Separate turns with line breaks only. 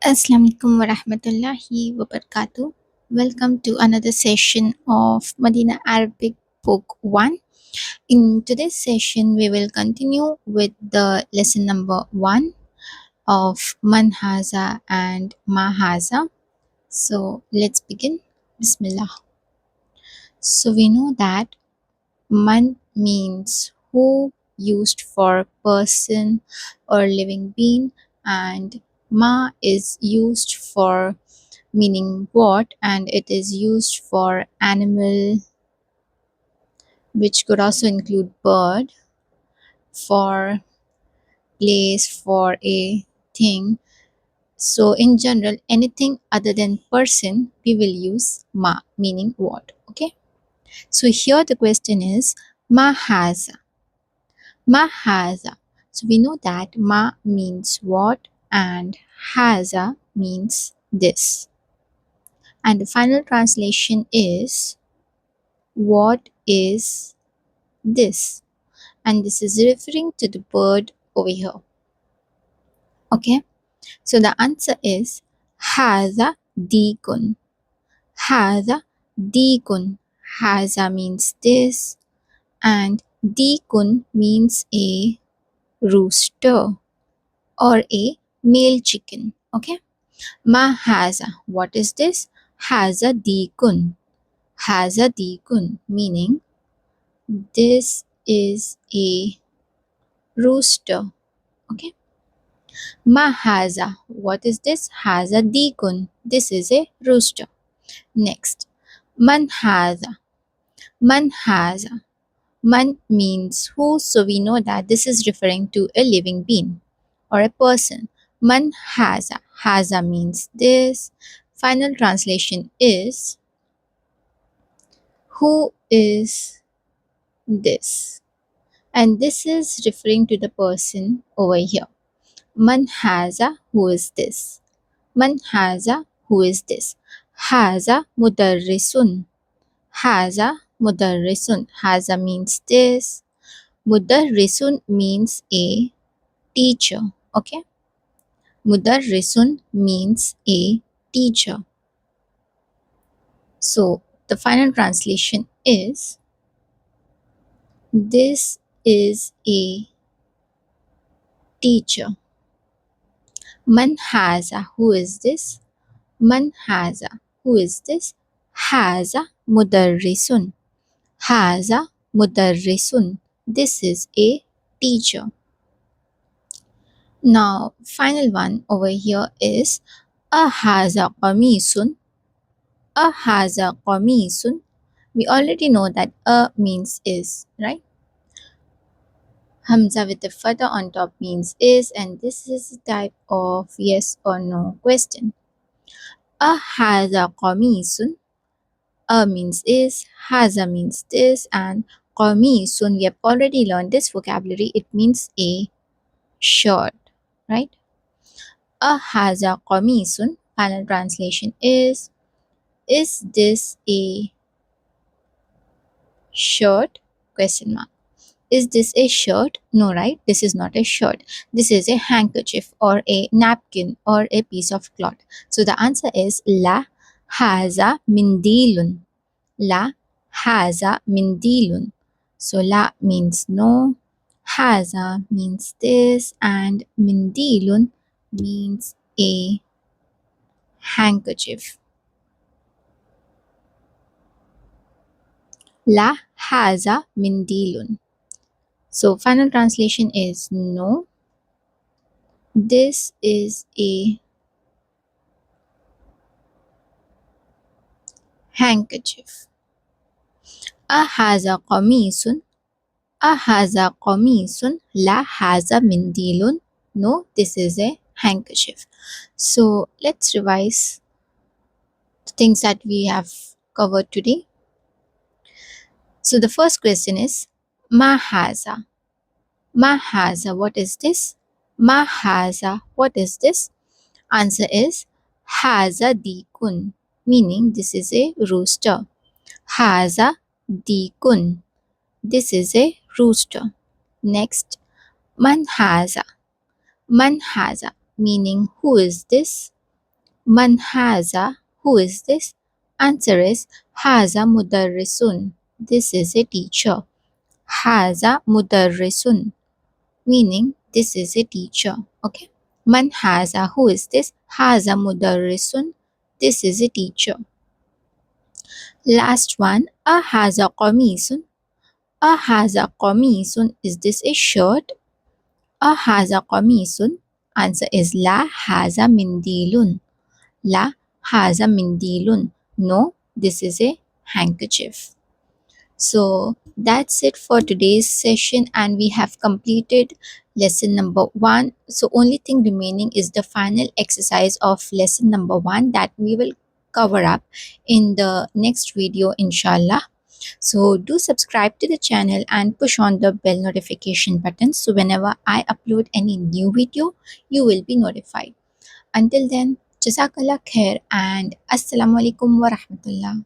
Assalamualaikum warahmatullahi wabarakatuh. Welcome to another session of Madina Arabic Book 1. In today's session, we will continue with the lesson number 1 of Manhaza and Mahaza. So let's begin. Bismillah. So we know that Man means who, used for person or living being, and Ma is used for meaning what, and it is used for animal, which could also include bird, for place, for a thing. So in general, anything other than person, we will use ma, meaning what. Okay, so here the question is ma has. Ma haza. So we know that ma means what and haza means this. And the final translation is what is this? And this is referring to the bird over here. Okay, so the answer is haza dikun. Haza dikun. Haza means this, and dikun means a rooster or a male chicken. Okay, ma haza. What is this? Haza dikun. Haza dikun meaning this is a rooster. Okay, ma haza. What is this? Haza dikun. This is a rooster. Next, man haza. Man haza. Man means who, so we know that this is referring to a living being or a person. Man haza. Haza means this. Final translation is who is this? And this is referring to the person over here. Man haza, who is this? Man haza, who is this? Haza mudarrisun. Haza mudarrisun. Haza means this. Mudarrisun means a teacher. Okay, mudarrisun means a teacher. So the final translation is this is a teacher. Man haza, who is this? Man haza, who is this? Haza mudarrisun. Haza mudarrisun. This is a teacher. Now, final one over here is ahaza qamisun. Ahaza qamisun. We already know that a means is, right? Hamza with the fatha on top means is, and this is a type of yes or no question. Ahaza qamisun. A means is, haza means this, and qamisun, we have already learned this vocabulary. It means a shirt, right? Ahaza qamisun. Final translation is this a shirt? Question mark. Is this a shirt? No, right? This is not a shirt. This is a handkerchief or a napkin or a piece of cloth. So the answer is la haza mindilun. La haza mindilun. So la means no, haza means this, and mindilun means a handkerchief. La haza mindilun. So final translation is no, this is a handkerchief. Ahaza qamisun. Ahaza qamisun. La haza mindilun. No, this is a handkerchief. So let's revise the things that we have covered today. So the first question is ma haza. Ma haza, what is this? Ma haza, what is this? Answer is haza dikun, meaning this is a rooster. Haza dikun. This is a rooster. Next, man haza. Man haza, meaning who is this? Man haza, who is this? Answer is haza mudarrisun. This is a teacher. Haza mudarrisun, meaning this is a teacher. Okay. Man haza, who is this? Haza mudarrisun. This is a teacher. Last one, a haza qamisun. A haza qamisun, is this a shirt? A haza qamisun. Answer is la haza mindilun. La haza mindilun. No, this is a handkerchief. So that's it for today's session, and we have completed lesson number 1. So only thing remaining is the final exercise of lesson number 1 that we will cover up in the next video, inshallah. So do subscribe to the channel and push on the bell notification button, so whenever I upload any new video you will be notified. Until then, jazakallah khair and assalamualaikum wa rahmatullah.